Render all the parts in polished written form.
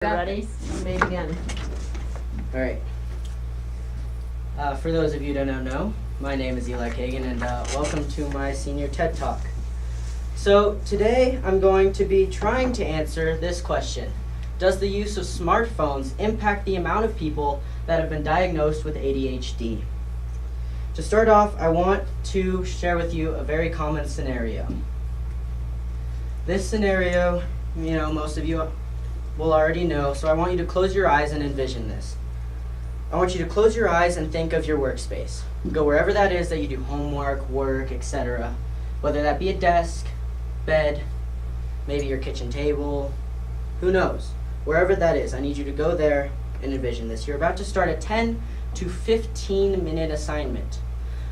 Ready? May begin. All right. For those of you who don't know, my name is Eli Cagan, and welcome to my senior TED Talk. So today I'm going to be trying to answer this question. Does the use of smartphones impact the amount of people that have been diagnosed with ADHD? To start off, I want to share with you a very common scenario. This scenario, most of you will already know, so I want you to close your eyes and envision this. I want you to close your eyes and think of your workspace. Go wherever that is that you do homework, work, etc. Whether that be a desk, bed, maybe your kitchen table, who knows? Wherever that is, I need you to go there and envision this. You're about to start a 10 to 15 minute assignment.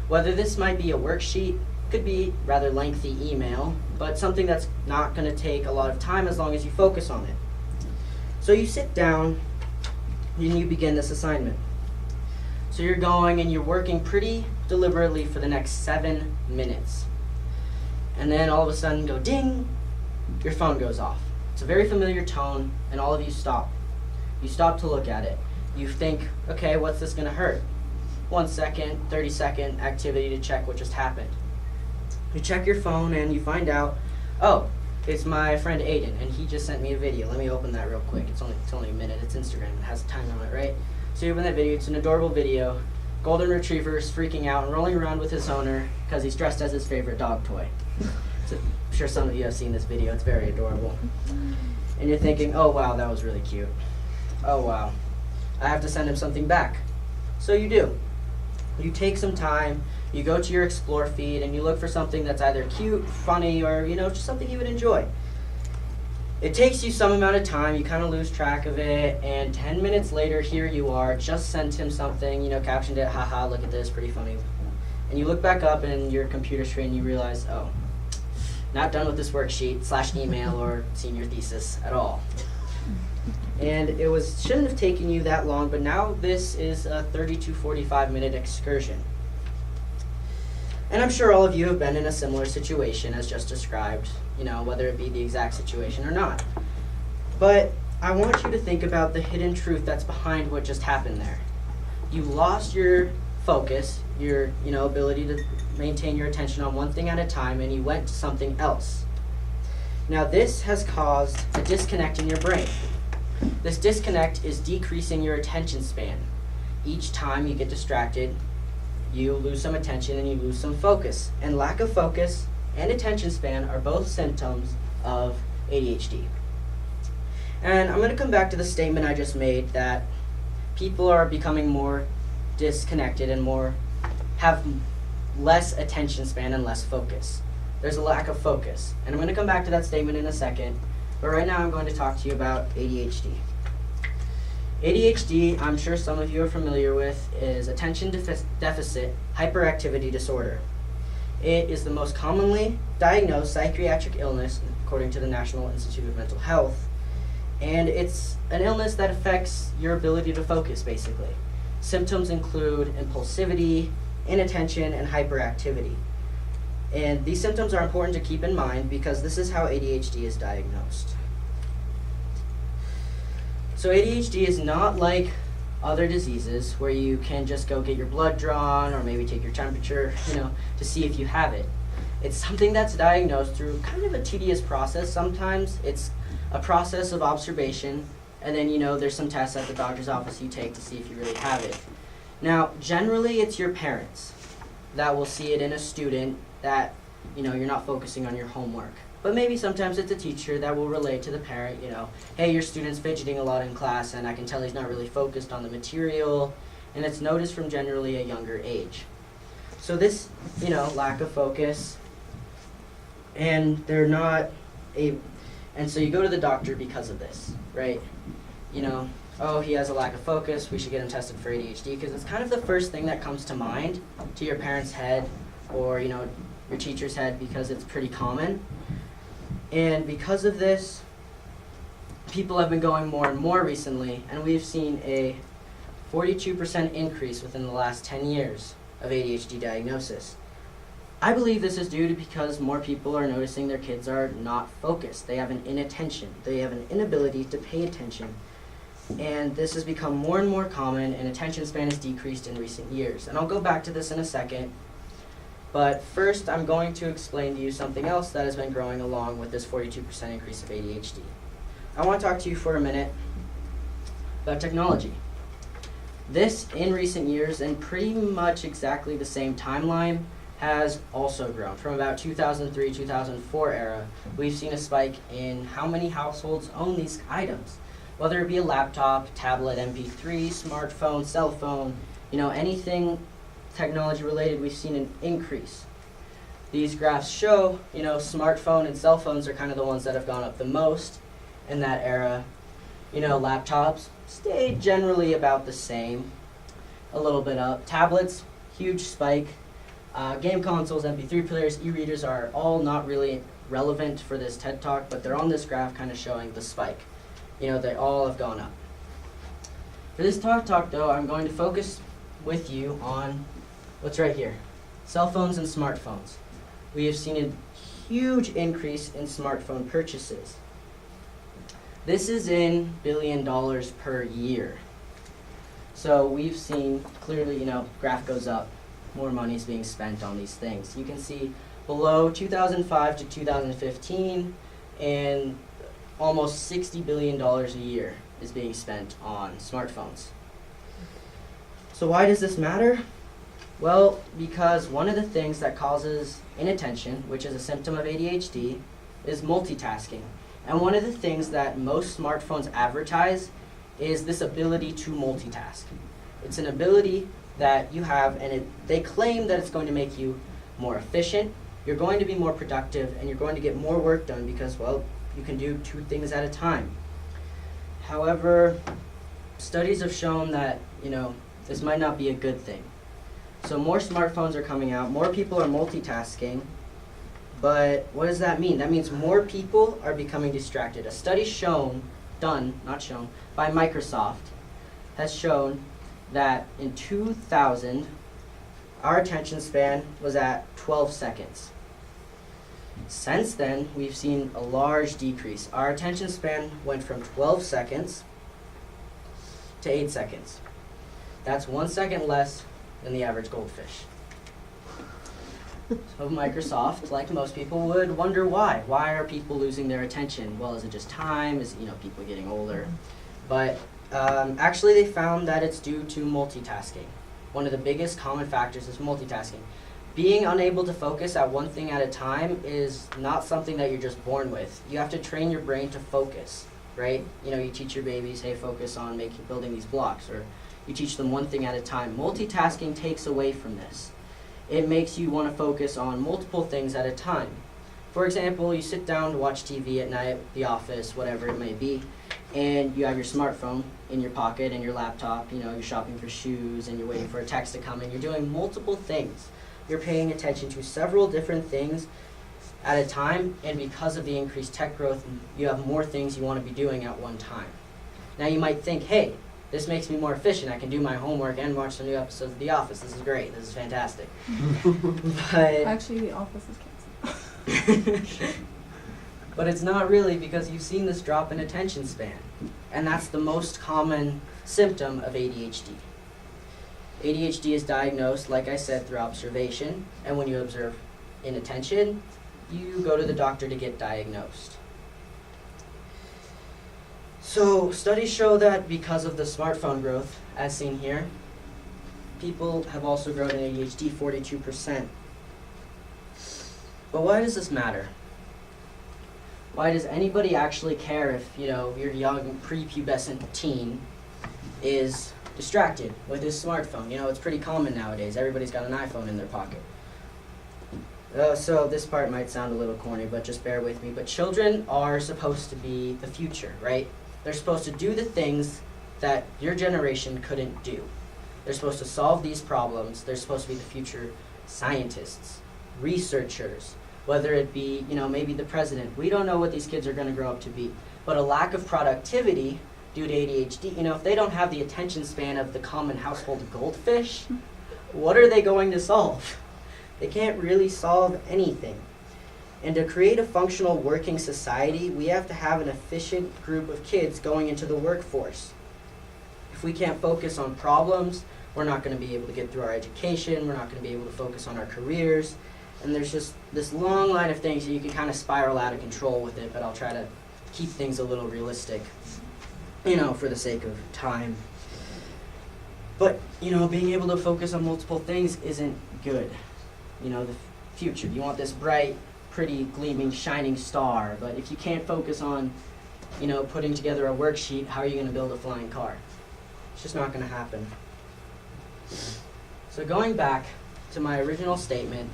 Whether this might be a worksheet, could be rather lengthy email, but something that's not going to take a lot of time as long as you focus on it. So you sit down and you begin this assignment. So you're going and you're working pretty deliberately for the next 7 minutes. And then all of a sudden go ding, your phone goes off. It's a very familiar tone and all of you stop. You stop to look at it. You think, okay, what's this gonna hurt? 1 second, 30-second activity to check what just happened. You check your phone and you find out, oh, it's my friend Aiden, and he just sent me a video. Let me open that real quick. It's only a minute. It's Instagram. It has a time on it, right? So you open that video. It's an adorable video. Golden retriever is freaking out and rolling around with his owner because he's dressed as his favorite dog toy. So I'm sure some of you have seen this video. It's very adorable. And you're thinking, oh, wow, that was really cute. Oh, wow. I have to send him something back. So you do. You take some time. You go to your Explore feed and you look for something that's either cute, funny, or just something you would enjoy. It takes you some amount of time, you kind of lose track of it, and 10 minutes later, here you are, just sent him something, captioned it, haha, look at this, pretty funny. And you look back up in your computer screen and you realize, oh, not done with this worksheet / email or senior thesis at all. And it shouldn't have taken you that long, but now this is a 30 to 45 minute excursion. And I'm sure all of you have been in a similar situation as just described, whether it be the exact situation or not. But I want you to think about the hidden truth that's behind what just happened there. You lost your focus, your ability to maintain your attention on one thing at a time, and you went to something else. Now this has caused a disconnect in your brain. This disconnect is decreasing your attention span. Each time you get distracted, you lose some attention and you lose some focus. And lack of focus and attention span are both symptoms of ADHD. And I'm going to come back to the statement I just made that people are becoming more disconnected and have less attention span and less focus. There's a lack of focus. And I'm going to come back to that statement in a second. But right now I'm going to talk to you about ADHD. ADHD, I'm sure some of you are familiar with, is attention deficit hyperactivity disorder. It is the most commonly diagnosed psychiatric illness according to the National Institute of Mental Health, and it's an illness that affects your ability to focus, basically. Symptoms include impulsivity, inattention, and hyperactivity. And these symptoms are important to keep in mind because this is how ADHD is diagnosed. So ADHD is not like other diseases where you can just go get your blood drawn or maybe take your temperature, to see if you have it. It's something that's diagnosed through kind of a tedious process. Sometimes it's a process of observation, and then, there's some tests at the doctor's office you take to see if you really have it. Now, generally it's your parents that will see it in a student that, you're not focusing on your homework. But maybe sometimes it's a teacher that will relate to the parent, hey, your student's fidgeting a lot in class and I can tell he's not really focused on the material, and it's noticed from generally a younger age. So this, lack of focus, and and so you go to the doctor because of this, right? Oh, he has a lack of focus, we should get him tested for ADHD, because it's kind of the first thing that comes to mind to your parent's head or, your teacher's head, because it's pretty common. And because of this, people have been going more and more recently, and we've seen a 42% increase within the last 10 years of ADHD diagnosis. I believe this is due to because more people are noticing their kids are not focused. They have an inattention. They have an inability to pay attention and this has become more and more common, and attention span has decreased in recent years. And I'll go back to this in a second, but first I'm going to explain to you something else that has been growing along with this 42% increase of ADHD. I want to talk to you for a minute about technology. This, in recent years, and pretty much exactly the same timeline, has also grown. From about 2003, 2004 era, we've seen a spike in how many households own these items. Whether it be a laptop, tablet, MP3, smartphone, cell phone, anything technology related, we've seen an increase. These graphs show, smartphone and cell phones are kind of the ones that have gone up the most in that era. Laptops stayed generally about the same, a little bit up. Tablets, huge spike. Game consoles, MP3 players, e-readers are all not really relevant for this TED Talk, but they're on this graph kind of showing the spike. They all have gone up. For this talk though, I'm going to focus with you on what's right here, cell phones and smartphones. We have seen a huge increase in smartphone purchases. This is in $1 billion per year. So we've seen clearly, graph goes up, more money is being spent on these things. You can see below 2005 to 2015, and almost $60 billion a year is being spent on smartphones. So why does this matter? Well, because one of the things that causes inattention, which is a symptom of ADHD, is multitasking. And one of the things that most smartphones advertise is this ability to multitask. It's an ability that you have, and they claim that it's going to make you more efficient, you're going to be more productive, and you're going to get more work done because, well, you can do 2 things at a time. However, studies have shown that, this might not be a good thing. So more smartphones are coming out, more people are multitasking, but what does that mean? That means more people are becoming distracted. A study done by Microsoft has shown that in 2000, our attention span was at 12 seconds. Since then, we've seen a large decrease. Our attention span went from 12 seconds to 8 seconds. That's 1 second less than the average goldfish. So Microsoft, like most people, would wonder why. Why are people losing their attention? Well, is it just time? Is people getting older? But actually, they found that it's due to multitasking. One of the biggest common factors is multitasking. Being unable to focus at one thing at a time is not something that you're just born with. You have to train your brain to focus, right? You teach your babies, hey, focus on building these blocks, or you teach them one thing at a time. Multitasking takes away from this. It makes you want to focus on multiple things at a time. For example, you sit down to watch TV at night, the office, whatever it may be, and you have your smartphone in your pocket and your laptop, you're shopping for shoes and you're waiting for a text to come in. You're doing multiple things. You're paying attention to several different things at a time, and because of the increased tech growth, you have more things you want to be doing at one time. Now you might think, hey, this makes me more efficient. I can do my homework and watch some new episodes of The Office. This is great. This is fantastic. But actually, The Office is canceled. But it's not really, because you've seen this drop in attention span. And that's the most common symptom of ADHD. ADHD is diagnosed, like I said, through observation. And when you observe inattention, you go to the doctor to get diagnosed. So studies show that because of the smartphone growth, as seen here, people have also grown in ADHD 42%. But why does this matter? Why does anybody actually care if, your young prepubescent teen is distracted with his smartphone? It's pretty common nowadays. Everybody's got an iPhone in their pocket. So this part might sound a little corny, but just bear with me. But children are supposed to be the future, right? They're supposed to do the things that your generation couldn't do. They're supposed to solve these problems. They're supposed to be the future scientists, researchers, whether it be, maybe the president. We don't know what these kids are going to grow up to be. But a lack of productivity due to ADHD, if they don't have the attention span of the common household goldfish, what are they going to solve? They can't really solve anything. And to create a functional working society, we have to have an efficient group of kids going into the workforce. If we can't focus on problems, we're not going to be able to get through our education, we're not going to be able to focus on our careers, and there's just this long line of things that you can kind of spiral out of control with it, but I'll try to keep things a little realistic, for the sake of time. But, being able to focus on multiple things isn't good. The future, you want this bright, pretty, gleaming, shining star, but if you can't focus on, putting together a worksheet, how are you going to build a flying car? It's just not going to happen. So going back to my original statement,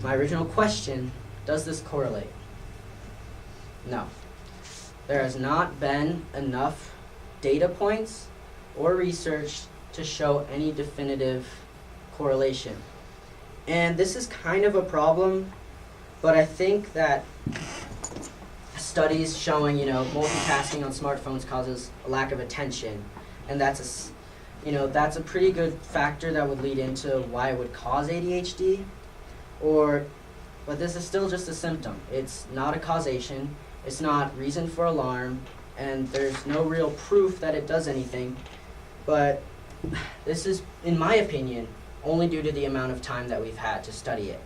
my original question, does this correlate? No. There has not been enough data points or research to show any definitive correlation. And this is kind of a problem, but I think that studies showing, multitasking on smartphones causes a lack of attention, and that's a pretty good factor that would lead into why it would cause ADHD, but this is still just a symptom. It's not a causation, it's not reason for alarm, and there's no real proof that it does anything, but this is, in my opinion, only due to the amount of time that we've had to study it.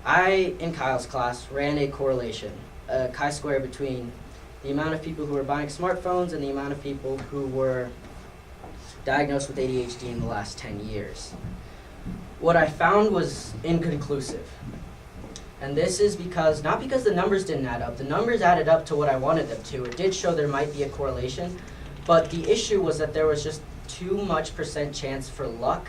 I, in Kyle's class, ran a correlation, a chi-square between the amount of people who were buying smartphones and the amount of people who were diagnosed with ADHD in the last 10 years. What I found was inconclusive. And this is not because the numbers didn't add up. The numbers added up to what I wanted them to. It did show there might be a correlation, but the issue was that there was just too much % chance for luck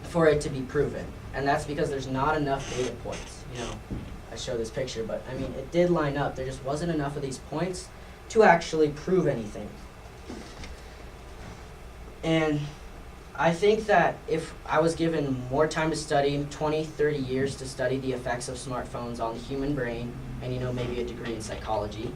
for it to be proven. And that's because there's not enough data points. I show this picture, but it did line up. There just wasn't enough of these points to actually prove anything. And I think that if I was given more time to study, 20, 30 years to study the effects of smartphones on the human brain, and maybe a degree in psychology,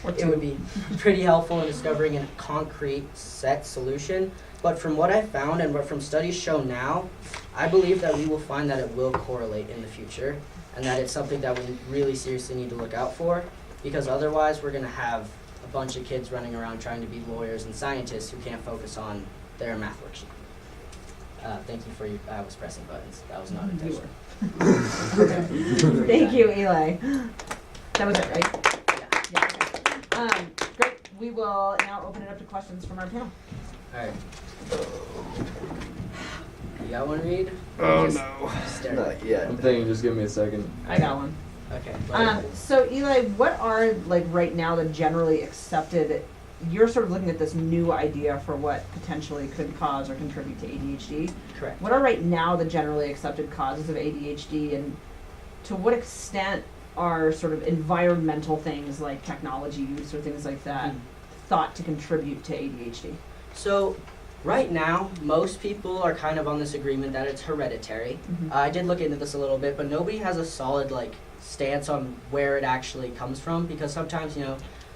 it would be pretty helpful in discovering a concrete set solution. But from what I found and what from studies show now, I believe that we will find that it will correlate in the future, and that it's something that we really seriously need to look out for, because otherwise we're going to have a bunch of kids running around trying to be lawyers and scientists who can't focus on their math worksheet. Thank you for your, I was pressing buttons. That was not intentional. Thank you, Eli. That was it, right? Yeah. Great. We will now open it up to questions from our panel. All right. You got one, Reed? Oh, Just no. stare. Not yet. I'm thinking, just give me a second. I got one. Okay. So Eli, what are right now the generally accepted? You're sort of looking at this new idea for what potentially could cause or contribute to ADHD. Correct. What are right now the generally accepted causes of ADHD, and to what extent are sort of environmental things like technology use or things like that thought to contribute to ADHD? So right now, most people are kind of on this agreement that it's hereditary. I did look into this a little bit, but nobody has a solid stance on where it actually comes from, because sometimes,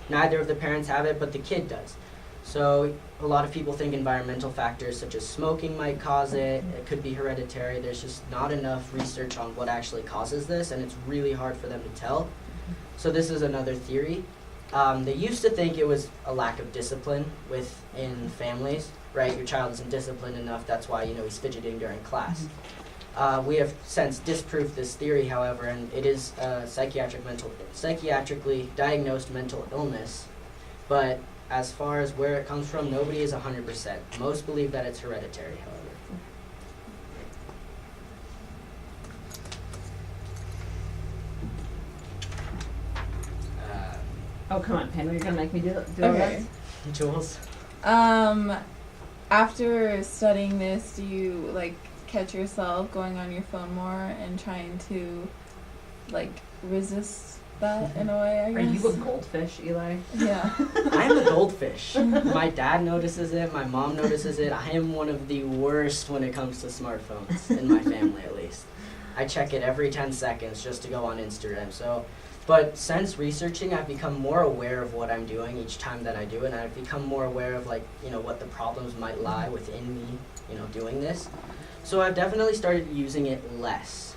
neither of the parents have it, but the kid does. So a lot of people think environmental factors such as smoking might cause it. It could be hereditary. There's just not enough research on what actually causes this, and it's really hard for them to tell. So this is another theory. They used to think it was a lack of discipline within families, right? Your child isn't disciplined enough, that's why he's fidgeting during class. We have since disproved this theory, however, and it is a psychiatrically diagnosed mental illness. But as far as where it comes from, nobody is 100%. Most believe that it's hereditary, however. Oh, come on, Pam, you're going to make me do all Okay. this? Jules? After studying this, do you catch yourself going on your phone more and trying to resist that in a way, I Are guess? you a goldfish, Eli? Yeah. I'm a goldfish. My dad notices it, my mom notices it. I am one of the worst when it comes to smartphones, in my family at least. I check it every 10 seconds just to go on Instagram. But since researching, I've become more aware of what I'm doing each time that I do it, and I've become more aware of what the problems might lie within me, doing this. So I've definitely started using it less,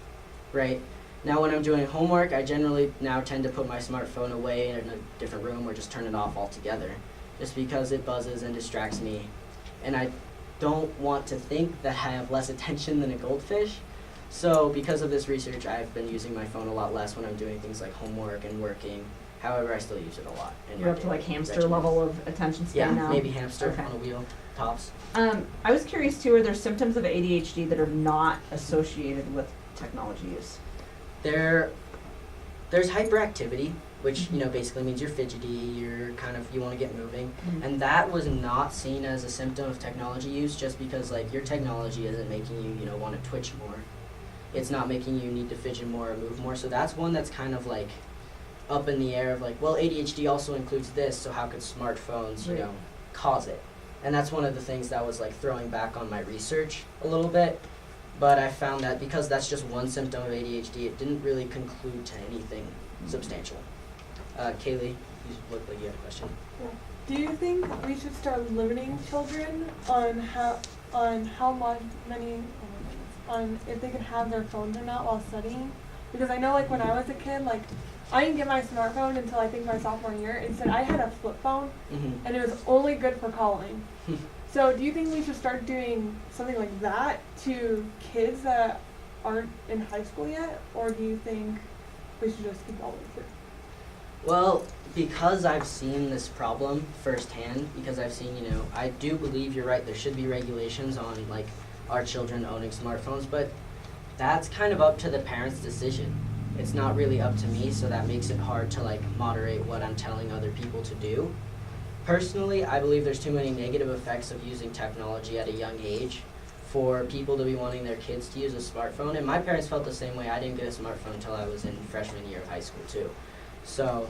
right? Now when I'm doing homework, I generally now tend to put my smartphone away in a different room or just turn it off altogether. just because it buzzes and distracts me. And I don't want to think that I have less attention than a goldfish. So because of this research, I've been using my phone a lot less when I'm doing things like homework and working. However, I still use it a lot. You're up to like hamster level of attention span now? Yeah, maybe hamster Okay. on a wheel, tops. I was curious too, are there symptoms of ADHD that are not associated with technology use? There's hyperactivity, which basically means you're fidgety, you want to get moving, and that was not seen as a symptom of technology use, just because like your technology isn't making you want to twitch more. It's not making you need to fidget more or move more. So that's one that's kind of like up in the air of like, well, ADHD also includes this, so how could smartphones cause it? And that's one of the things that was like throwing back on my research a little bit. But I found that because that's just one symptom of ADHD, it didn't really conclude to anything substantial. Kaylee, you look like you had a question. Do you think we should start limiting children on how much on if they can have their phones or not while studying? Because I know like when I was a kid, like I didn't get my smartphone until I think my sophomore year. Instead, I had a flip phone, and it was only good for calling. So do you think we should start doing something like that to kids that aren't in high school yet? Or do you think we should just keep all the way through? Well, because I've seen this problem firsthand, because I've seen, I do believe you're right, there should be regulations on like our children owning smartphones, but that's kind of up to the parents' decision. It's not really up to me, so that makes it hard to like moderate what I'm telling other people to do. Personally, I believe there's too many negative effects of using technology at a young age for people to be wanting their kids to use a smartphone. And my parents felt the same way. I didn't get a smartphone until I was in freshman year of high school too. So,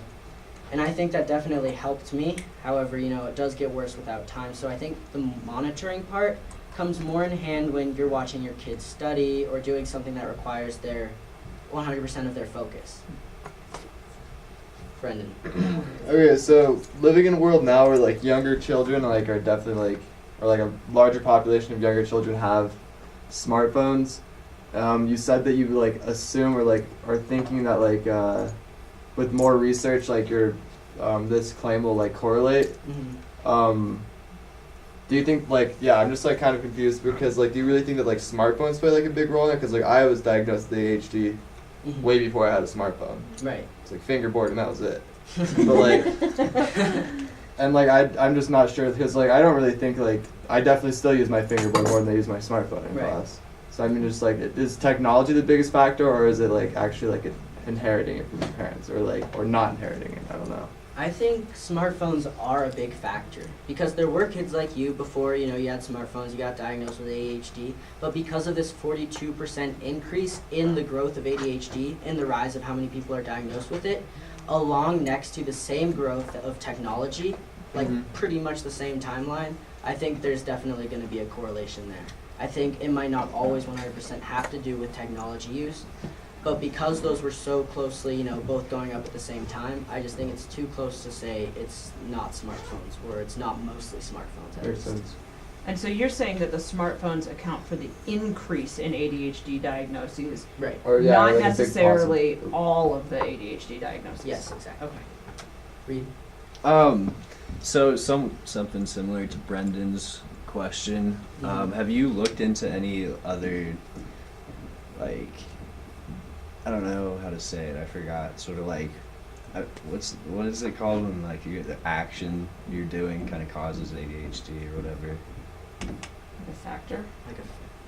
and I think that definitely helped me. However, it does get worse without time. So I think the monitoring part comes more in hand when you're watching your kids study or doing something that requires their 100% of their focus. Brendan. Okay, so living in a world now where like younger children are definitely or a larger population of younger children have smartphones. You said that you assume or are thinking that with more research your this claim will correlate. Do you think I'm just kind of confused because do you really think that smartphones play a big role in it? Because I was diagnosed with ADHD way before I had a smartphone. Right. It's fingerboard and that was it. But and I'm just not sure because I don't really think I definitely still use my fingerboard more than I use my smartphone in class. So I mean just is technology the biggest factor or is it actually inheriting it from your parents or not inheriting it? I don't know. I think smartphones are a big factor because there were kids like you before, you had smartphones, you got diagnosed with ADHD, but because of this 42% increase in the growth of ADHD and the rise of how many people are diagnosed with it, along next to the same growth of technology, pretty much the same timeline, I think there's definitely going to be a correlation there. I think it might not always 100% have to do with technology use, but because those were so closely, both going up at the same time, I just think it's too close to say it's not smartphones, or it's not mostly smartphones. At Makes least. sense. And so you're saying that the smartphones account for the increase in ADHD diagnoses, Right. Or not a big necessarily all of the ADHD diagnoses? Yes, exactly. Okay. Reed? So something similar to Brendan's question. Have you looked into any other, I don't know how to say it. I forgot. Sort of what is it called when the action you're doing kind of causes ADHD or whatever? The factor?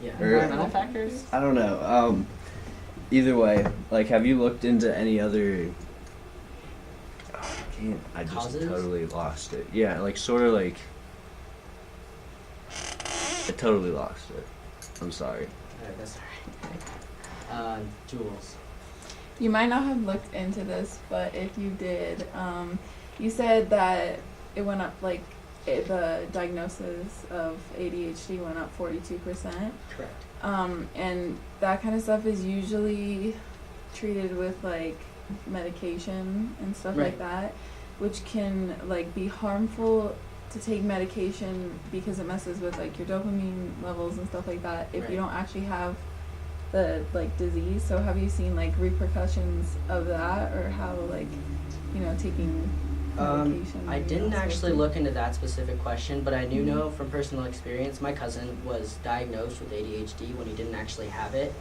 Yeah. Environmental factors? I don't know. Either way, have you looked into any other? I just Causes? totally lost it. Yeah, I totally lost it. I'm sorry. Alright, that's alright. Jules. You might not have looked into this, but if you did, you said that it went up, the diagnosis of ADHD went up 42%. Correct. And that kind of stuff is usually treated with, medication and stuff Right. like that, which can, be harmful to take medication because it messes with, your dopamine levels and stuff like that if Right. you don't actually have the disease. So have you seen repercussions of that or how taking medication? I maybe didn't also actually too? look into that specific question, but I do know from personal experience, my cousin was diagnosed with ADHD when he didn't actually have it.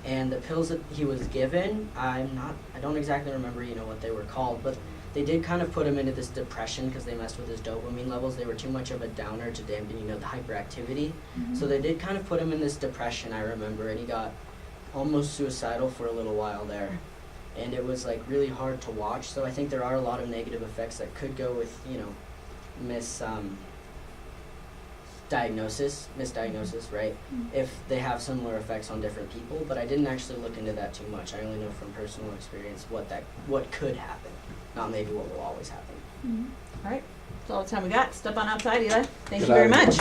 And the pills that he was given, I don't exactly remember, what they were called, but they did kind of put him into this depression because they messed with his dopamine levels. They were too much of a downer to dampen, the hyperactivity. So they did kind of put him in this depression, I remember, and he got almost suicidal for a little while there. And it was like really hard to watch. So I think there are a lot of negative effects that could go with, misdiagnosis, right? If they have similar effects on different people, but I didn't actually look into that too much. I only know from personal experience what could happen, not maybe what will always happen. All right, that's all the time we got. Step on outside, Eli. Thank Good you very night. much.